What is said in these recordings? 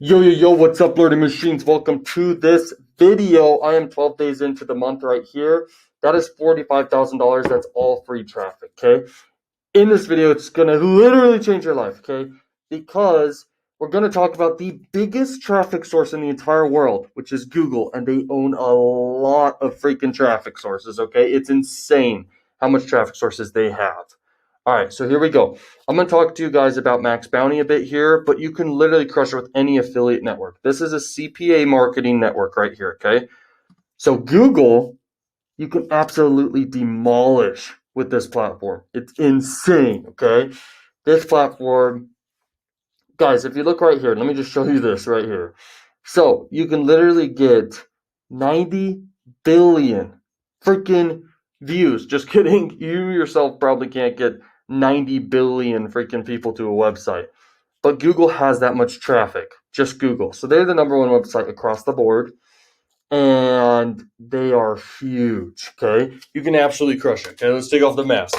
Yo, what's up, Lordy Machines? Welcome to this video. I am 12 days into the month right here. That is $45,000. That's all free traffic, okay? In this video, it's going to literally change your life, okay? Because we're going to talk about the biggest traffic source in the entire world, which is Google, and they own a lot of freaking traffic sources, okay? It's insane how much traffic sources they have. All right, so here we go. I'm going to talk to you guys about Maxbounty a bit here, but you can literally crush it with any affiliate network. This is a CPA marketing network right here, okay? So Google, you can absolutely demolish with this platform. It's insane, okay? This platform, guys, if you look right here, let me just show you this right here. So you can literally get 90 billion freaking views. Just kidding. You yourself probably can't get 90 billion freaking people to a website. But Google has that much traffic. Just Google. So they're the number one website across the board. And they are huge. Okay. You can absolutely crush it. Okay. Let's take off the mask.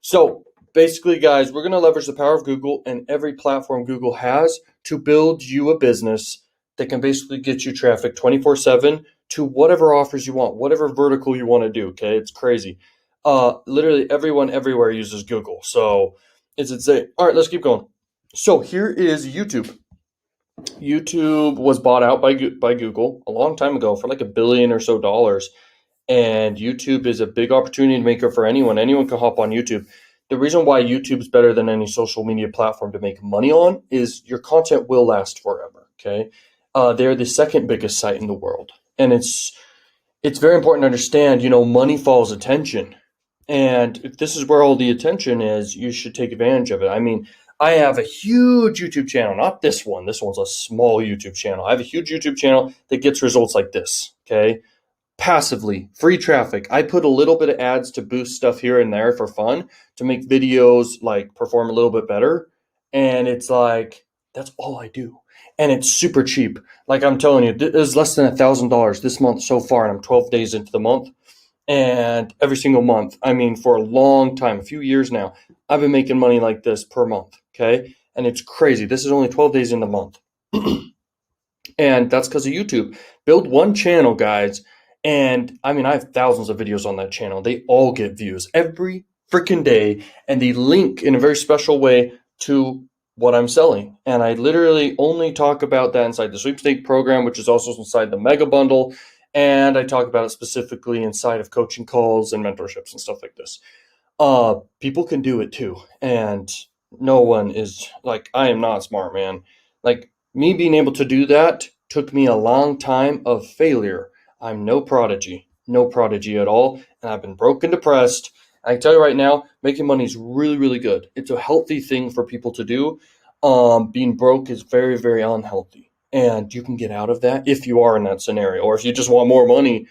So basically, guys, we're going to leverage the power of Google and every platform Google has to build you a business that can basically get you traffic 24/7 to whatever offers you want, whatever vertical you want to do. Okay. It's crazy. Literally everyone everywhere uses Google. So it's insane. All right, let's keep going. So here is YouTube. YouTube was bought out by Google a long time ago for like $1 billion or so. And YouTube is a big opportunity maker for anyone. Anyone can hop on YouTube. The reason why YouTube is better than any social media platform to make money on is your content will last forever. Okay, they're the second biggest site in the world, and it's very important to understand. Money follows attention, and if this is where all the attention is, you should take advantage of it. I mean, I have a huge YouTube channel, not this one. This one's a small YouTube channel. I have a huge YouTube channel that gets results like this. Okay. Passively, free traffic. I put a little bit of ads to boost stuff here and there for fun to make videos like perform a little bit better. And it's like, that's all I do. And it's super cheap. Like I'm telling you, it is less than $1,000 this month so far. And I'm 12 days into the month. And every single month, I mean, for a long time, a few years now, I've been making money like this per month. Okay. And it's crazy. This is only 12 days in the month. And that's because of YouTube. Build one channel, guys. And I mean, I have thousands of videos on that channel. They all get views every freaking day. And they link in a very special way to what I'm selling. And I literally only talk about that inside the sweepstake program, which is also inside the mega bundle. And I talk about it specifically inside of coaching calls and mentorships and stuff like this. People can do it too. And no one is like, I am not smart, man. Like me being able to do that took me a long time of failure. I'm no prodigy at all. And I've been broke and depressed. I can tell you right now, making money is really, really good. It's a healthy thing for people to do. Being broke is very, very unhealthy. And you can get out of that if you are in that scenario. Or if you just want more money,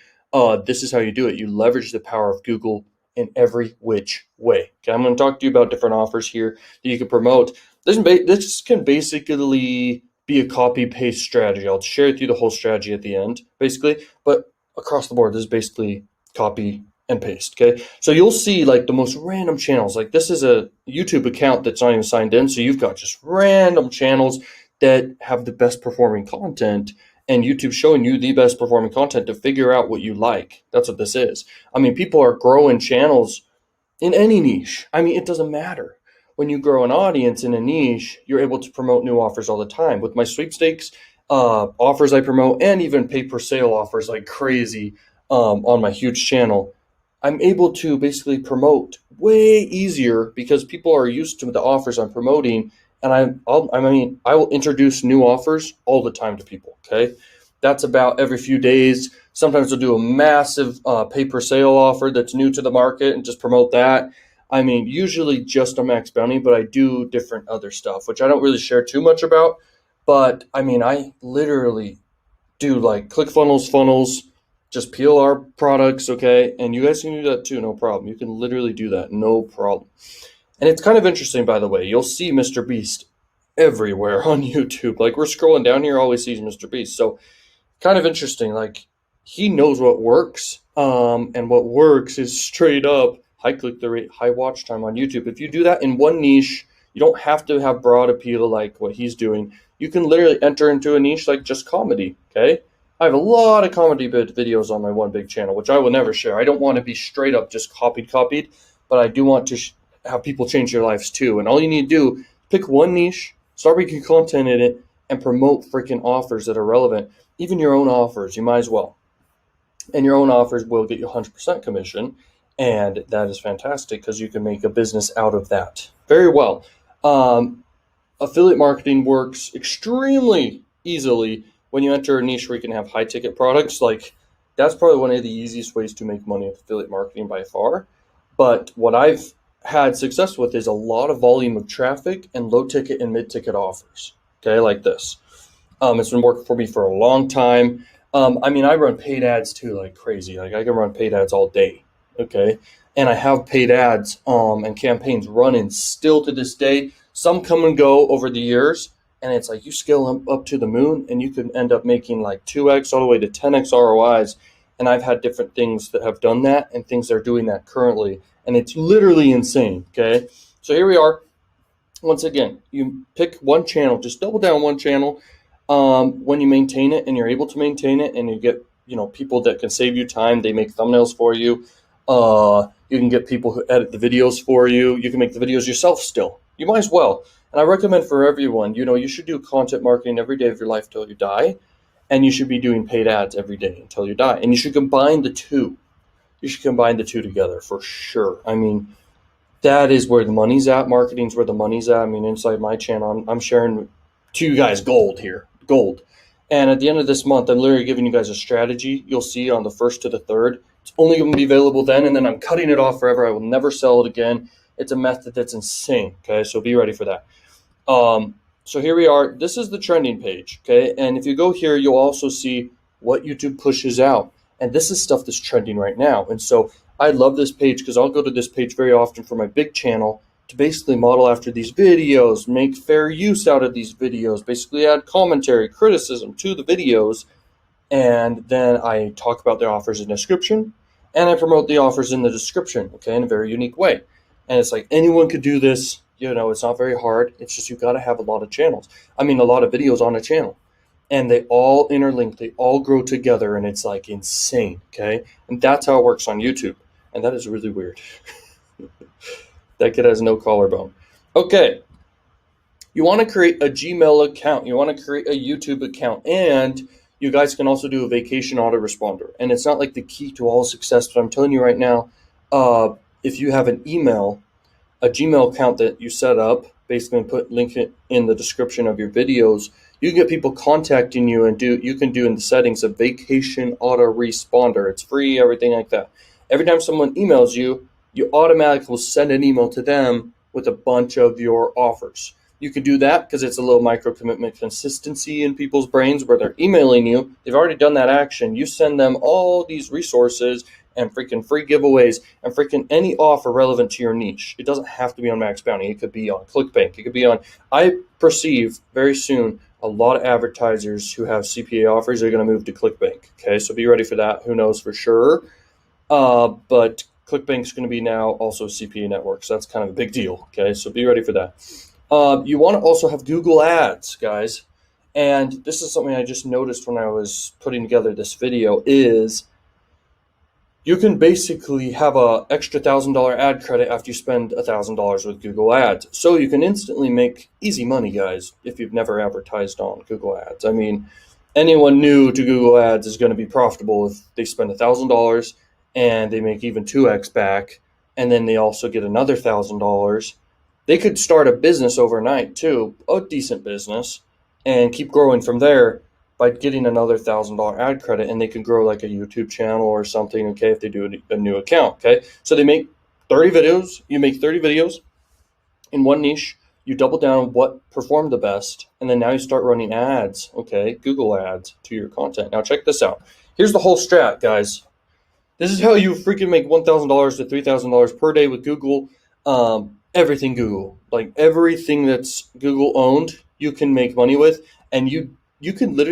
this is how you do it. You leverage the power of Google in every which way. Okay, I'm going to talk to you about different offers here that you can promote. This can basically be a copy-paste strategy. I'll share with you the whole strategy at the end, basically. But across the board, this is basically copy and paste, okay? So you'll see like the most random channels. Like this is a YouTube account that's not even signed in. So you've got just random channels that have the best performing content, and YouTube's showing you the best performing content to figure out what you like. That's what this is. I mean, people are growing channels in any niche. I mean, it doesn't matter. When you grow an audience in a niche, you're able to promote new offers all the time. With my sweepstakes offers I promote, and even pay per sale offers like crazy on my huge channel, I'm able to basically promote way easier because people are used to the offers I'm promoting. And I will introduce new offers all the time to people. Okay, that's about every few days. Sometimes I'll do a massive pay per sale offer that's new to the market and just promote that. I mean, usually just on Maxbounty, but I do different other stuff, which I don't really share too much about. But I mean, I literally do like funnels, just PR products, okay? And you guys can do that too, no problem. You can literally do that, no problem. And it's kind of interesting, by the way. You'll see Mr. Beast everywhere on YouTube. Like we're scrolling down here, all we see is Mr. Beast. So kind of interesting. Like he knows what works. And what works is straight up high click-through rate, high watch time on YouTube. If you do that in one niche, you don't have to have broad appeal like what he's doing. You can literally enter into a niche like just comedy, okay? I have a lot of comedy videos on my one big channel, which I will never share. I don't want to be straight up just copied, but I do want to have people change their lives too. And all you need to do, pick one niche, start making content in it, and promote freaking offers that are relevant. Even your own offers, you might as well. And your own offers will get you 100% commission. And that is fantastic because you can make a business out of that. Very well. Affiliate marketing works extremely easily when you enter a niche where you can have high ticket products. Like, that's probably one of the easiest ways to make money with affiliate marketing by far. But what I've had success with is a lot of volume of traffic and low ticket and mid ticket offers. Okay, like this. It's been working for me for a long time. I run paid ads too, like crazy. Like, I can run paid ads all day. Okay, and I have paid ads and campaigns running still to this day. Some come and go over the years, and it's like you scale them up to the moon, and you can end up making like 2x all the way to 10x ROIs. And I've had different things that have done that, and things that are doing that currently, and it's literally insane. Okay, so here we are. Once again, you pick one channel, just double down one channel. When you maintain it and you're able to maintain it, and you get people that can save you time, they make thumbnails for you. You can get people who edit the videos for you. You can make the videos yourself still. You might as well. And I recommend for everyone, you should do content marketing every day of your life till you die. And you should be doing paid ads every day until you die. And you should combine the two. You should combine the two together for sure. That is where the money's at. Marketing's where the money's at. Inside my channel, I'm sharing to you guys gold here. Gold. And at the end of this month, I'm literally giving you guys a strategy. You'll see on the 1st to the 3rd. It's only going to be available then, and then I'm cutting it off forever. I will never sell it again. It's a method that's insane, okay? So be ready for that. So here we are. This is the trending page, okay? And if you go here, you'll also see what YouTube pushes out. And this is stuff that's trending right now. And so I love this page because I'll go to this page very often for my big channel to basically model after these videos, make fair use out of these videos, basically add commentary, criticism to the videos. And then I talk about the offers in the description, and I promote the offers in the description, okay, in a very unique way. And it's like anyone could do this. It's not very hard. It's just you got to have a lot of channels. A lot of videos on a channel. And they all interlink. They all grow together, and it's like insane, okay? And that's how it works on YouTube. And that is really weird. That kid has no collarbone. Okay. You want to create a Gmail account. You want to create a YouTube account. And you guys can also do a vacation autoresponder. And it's not like the key to all success, but I'm telling you right now, if you have an email, a Gmail account that you set up, basically link it in the description of your videos, you can get people contacting you, and you can do in the settings a vacation autoresponder. It's free, everything like that. Every time someone emails you, you automatically will send an email to them with a bunch of your offers. You can do that because it's a little micro commitment consistency in people's brains where they're emailing you. They've already done that action. You send them all these resources and freaking free giveaways and freaking any offer relevant to your niche. It doesn't have to be on Maxbounty. It could be on ClickBank. It could be on, I perceive very soon, a lot of advertisers who have CPA offers are going to move to ClickBank. Okay, so be ready for that. Who knows for sure? But ClickBank's going to be now also CPA network. So that's kind of a big deal. Okay, so be ready for that. You want to also have Google Ads, guys. And this is something I just noticed when I was putting together this video is you can basically have a extra $1,000 ad credit after you spend $1,000 with Google Ads. So you can instantly make easy money, guys, if you've never advertised on Google Ads. Anyone new to Google Ads is going to be profitable if they spend $1,000 and they make even 2x back, and then they also get another $1,000. They could start a business overnight too, a decent business, and keep growing from there by getting another $1,000 ad credit, and they can grow like a YouTube channel or something, okay, if they do a new account, okay? So they make 30 videos, you make 30 videos in one niche, you double down on what performed the best, and then now you start running ads, okay, Google ads to your content. Now check this out. Here's the whole strat, guys. This is how you freaking make $1,000 to $3,000 per day with Google. Everything Google, like everything that's Google owned, you can make money with, and you can literally